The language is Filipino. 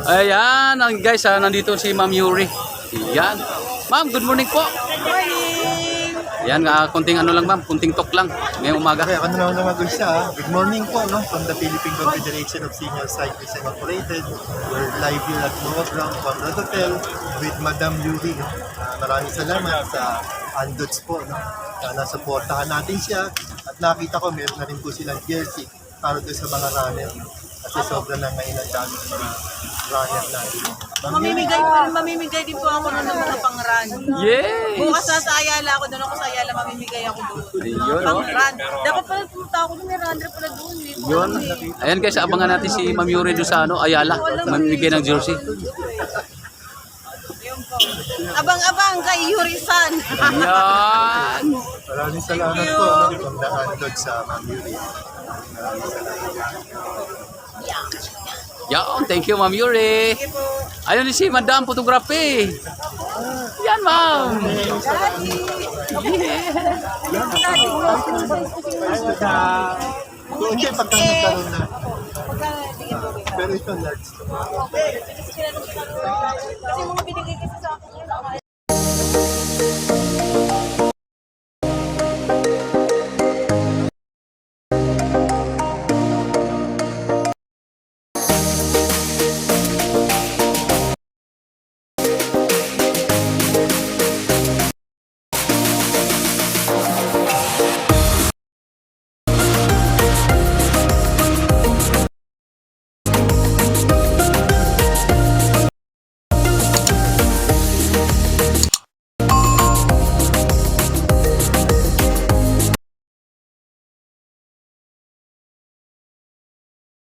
Ayan, guys, nandito si Ma'am Yuri. Ayan. Ma'am, good morning po. Good morning! Ayan, kunting ano lang ma'am, kunting talk lang ngayong umaga. Okay, ako na naman mag-uisa. Good morning po, no? From the Philippine Confederation of Senior Cyclists Incorporated. We're live here at Noah Ground, Conrad Hotel with Madam Yuri, no? Maraming salamat sa Andots po, no? Sana supportahan natin siya. At nakita ko, meron na rin po silang jersey para doon sa mga runner, no? Kasi sobrang na ngayon ang dami ng mga runner natin. Mamimigay din po ako ng mga pang-run. Yes! Bukas na sa Ayala ako, doon ako sa Ayala, mamimigay ako doon. Ayun, oh. Pang-run. Dapat pala pumunta ako doon, may runner pala doon. Yun. Ayan guys, abangan natin si Ma'am Yuri doon sa Ayala. Mamimigay ng jersey. Abang-abang kay Yuri-san. Ayan! Maraming salamat po, no? From the Andots sa Ma'am Yuri. Maraming salamat. Yan, thank you Ma'am Yuri. Ayun si Madam Photography. Yan ma'am. Doon siya pagka nagkaroon na. Pero ito large. Kasi mga binigay kasi sa